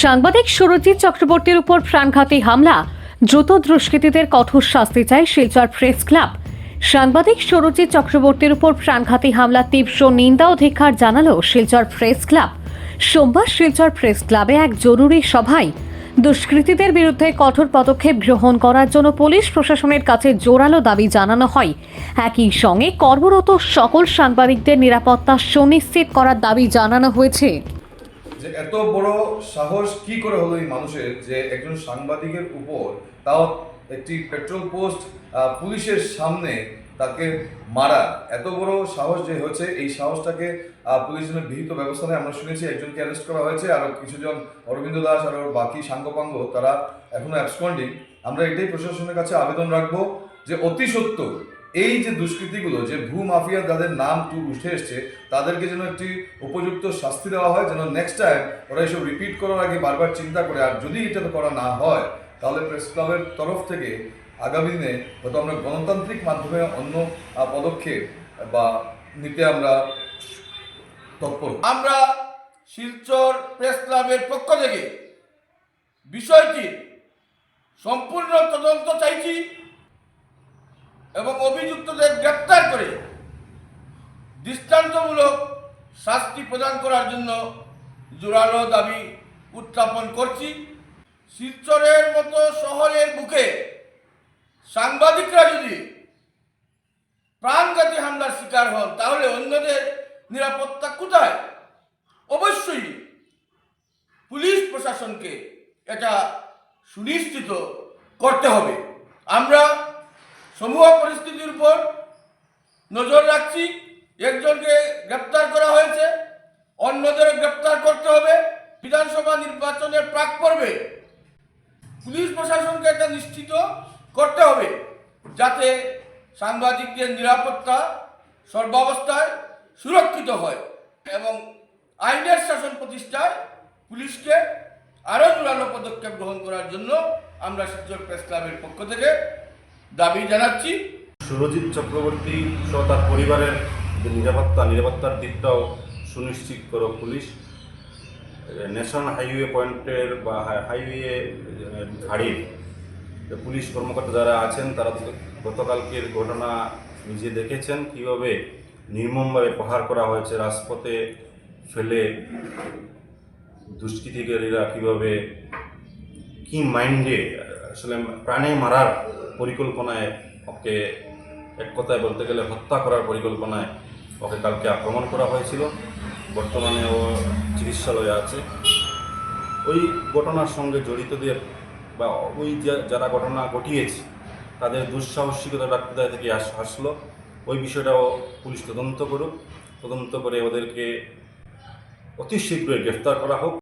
সাংবাদিক সুরজিৎ চক্রবর্তীর উপর প্রাণঘাতী হামলা, দ্রুত দুষ্কৃতীদের কঠোর শাস্তি চায় শিলচর প্রেস ক্লাব। সাংবাদিক সুরজিৎ চক্রবর্তীর উপর প্রাণঘাতী হামলা তীব্র নিন্দা ও ধিক্কার জানালো শিলচর প্রেস ক্লাব। সোমবার শিলচর প্রেস ক্লাবে এক জরুরি সভায় দুষ্কৃতীদের বিরুদ্ধে কঠোর পদক্ষেপ গ্রহণ করার জন্য পুলিশ প্রশাসনের কাছে জোরালো দাবি জানানো হয়। একই সঙ্গে কর্মরত সকল সাংবাদিকদের নিরাপত্তা সুনিশ্চিত করার দাবি জানানো হয়েছে। যে এত বড় সাহস কি করে হলো এই মানুষের, যে একজন সাংবাদিকের উপর, তাও একটি পেট্রোল পোস্ট পুলিশের সামনে তাকে মারা, এত বড় সাহস যে হচ্ছে, এই সাহসটাকে পুলিশ জন্য বিহিত ব্যবস্থা নেয়। আমরা শুনেছি একজনকে অ্যারেস্ট করা হয়েছে, আর কিছুজন অরবিন্দ দাস আর বাকি সাঙ্গপাঙ্গ তারা এখনো অ্যাবসকন্ডিং। আমরা এটাই প্রশাসনের কাছে আবেদন রাখবো যে অতি সত্বর এই যে দুষ্কৃতিগুলো, যে ভূ মাফিয়া যাদের নাম উঠে এসছে, তাদেরকে যেন একটি উপযুক্ত শাস্তি দেওয়া হয়, যেন নেক্সট টাইম ওরা এসব রিপিট করার আগে বারবার চিন্তা করে। আর যদি এটা করা না হয়, তাহলে প্রেস ক্লাবের তরফ থেকে আগামী দিনে হয়তো আমরা গণতান্ত্রিক মাধ্যমে অন্য পদক্ষেপ বা নিতে আমরা তৎপর। আমরা শিলচর প্রেস ক্লাবের পক্ষ থেকে বিষয়টি সম্পূর্ণ তদন্ত চাইছি এবং অভিযুক্তদের গ্রেপ্তার করে দৃষ্টান্তমূলক শাস্তি প্রদান করার জন্য জোরালো দাবি উত্থাপন করছি। শিলচরের মতো শহরের বুকে সাংবাদিকরা যদি প্রাণঘাতী হামলার শিকার হন, তাহলে অন্যদের নিরাপত্তা কোথায়? অবশ্যই পুলিশ প্রশাসনকে এটা সুনিশ্চিত করতে হবে। আমরা সমূহ পরিস্থিতির উপর নজর রাখছি। একজনকে গ্রেপ্তার করা হয়েছে, অন্যদেরও গ্রেপ্তার করতে হবে। বিধানসভা নির্বাচনের প্রাক পর্বে পুলিশ প্রশাসনকে এটা নিশ্চিত করতে হবে যাতে সাংবাদিকদের নিরাপত্তা সর্বাবস্থায় সুরক্ষিত হয় এবং আইনের শাসন প্রতিষ্ঠায় পুলিশকে আরও জোরালো পদক্ষেপ গ্রহণ করার জন্য আমরা শিলচর প্রেস ক্লাবের পক্ষ থেকে দাবি জানাচ্ছি। সুরজিৎ চক্রবর্তী সহ তার পরিবারের যে নিরাপত্তার দিকটাও সুনিশ্চিত করো পুলিশ। ন্যাশনাল হাইওয়ে পয়েন্টের বা হাইওয়ে ধাড়ির পুলিশ কর্মকর্তা যারা আছেন, তারা গতকালকের ঘটনা নিজে দেখেছেন, কীভাবে নির্মমভাবে প্রহার করা হয়েছে, রাজপথে ফেলে দুষ্কৃতিকারীরা কীভাবে কি মাইন্ডে আসলে প্রাণে মারার পরিকল্পনায় ওকে, এক কথায় বলতে গেলে হত্যা করার পরিকল্পনায় ওকে কালকে আক্রমণ করা হয়েছিল। বর্তমানে ও চিকিৎসালয়ে আছে। ওই ঘটনার সঙ্গে জড়িতদের বা ওই যারা ঘটনা ঘটিয়েছে তাদের দুঃসাহসিকতা কোথায় থেকে আসলো, ওই বিষয়টাও পুলিশ তদন্ত করুক। তদন্ত করে ওদেরকে অতি শীঘ্রই গ্রেফতার করা হোক।